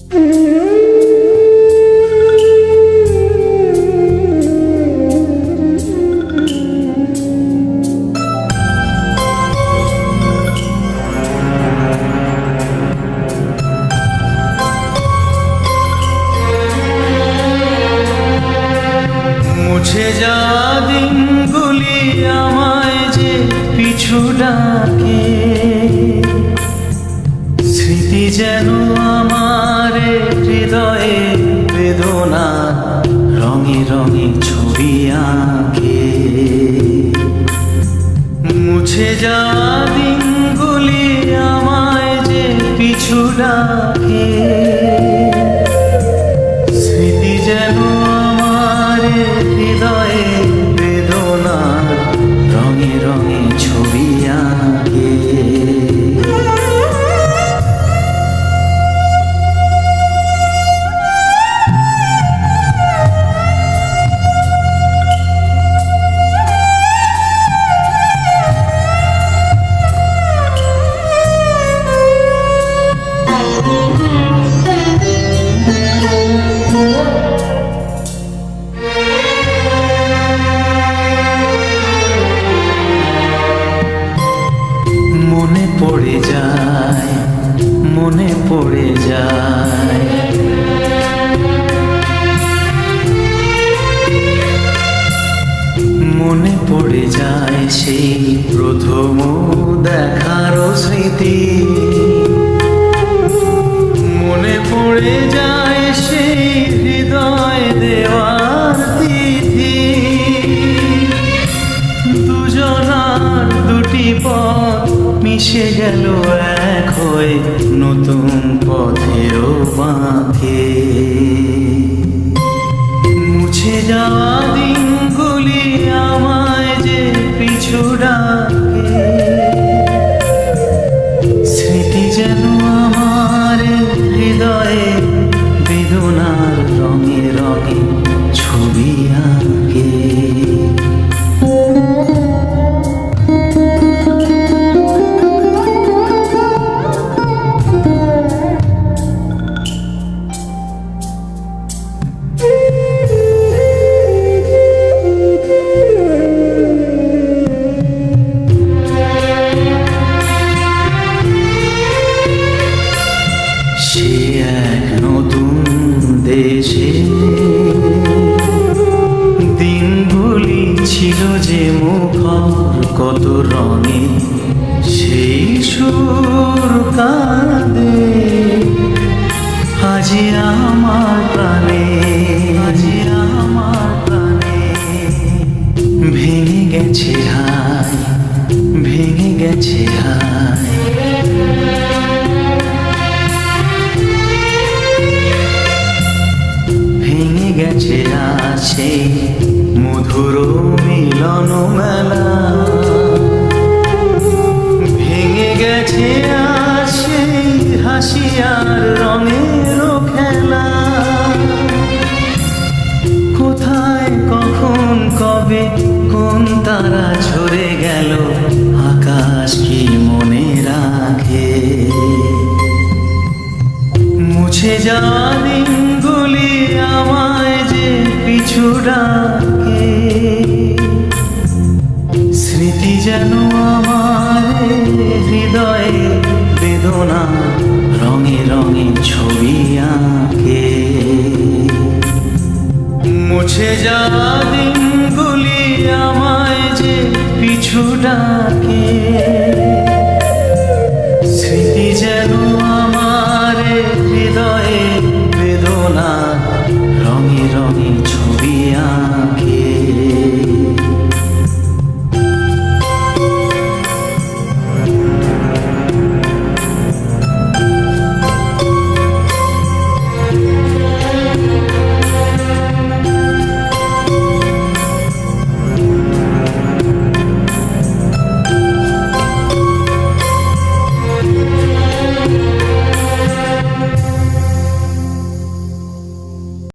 মুছে যাওয়া দিনগুলি আমায় যে পিছু ডাকে, স্মৃতি যেন আমার হৃদয়ে বেদনা রঙে রঙে ছবি আঁকে। মুছে যাওয়া দিনগুলি আমায় যে পিছু ডাকে, স্মৃতি যেন আমার হৃদয়ে বেদনা রঙে রঙে ছবি আঁকে। মনে পড়ে যায়, মনে পড়ে যায়, মনে পড়ে যায় সেই প্রথম দেখার স্মৃতি। মনে পড়ে যায় সেই হৃদয় দেওয়ার তিথি। দুজনার দুটি পথ মিশে গেল এক হয়ে নতুন পথের বাঁকে। মুছে যাওয়া দিনগুলি আমায় যে পিছু ডাকে, স্মৃতি যেন আমার হৃদয়ে বেদনার রঙে রঙে ছবি আঁকে। সে এক নতুন দেশে দিনগুলি ছিল যে মুখর কত রঙে, সেই সুর কাঁদে আজি আমার প্রাণে, আজি আমার প্রাণে। ভেঙে গেছে হায়, ভেঙে গেছে হায়, ভেঙে গেছে আছে মধুর মিলন মেলা। ভেঙে গেছে আছে হাসি আর রঙের খেলা। কোথায় কখন কবে কোন তারা ঝরে গেল, আকাশ কি মনে রাখে। মুছে যাওয়া দিনগুলি আমায় যে পিছু ডাকে, স্মৃতি যেন আমার হৃদয়ে বেদনা রঙে রঙে ছবি আঁকে। মুছে যাওয়া দিনগুলি আমায় যে পিছু ডাকে,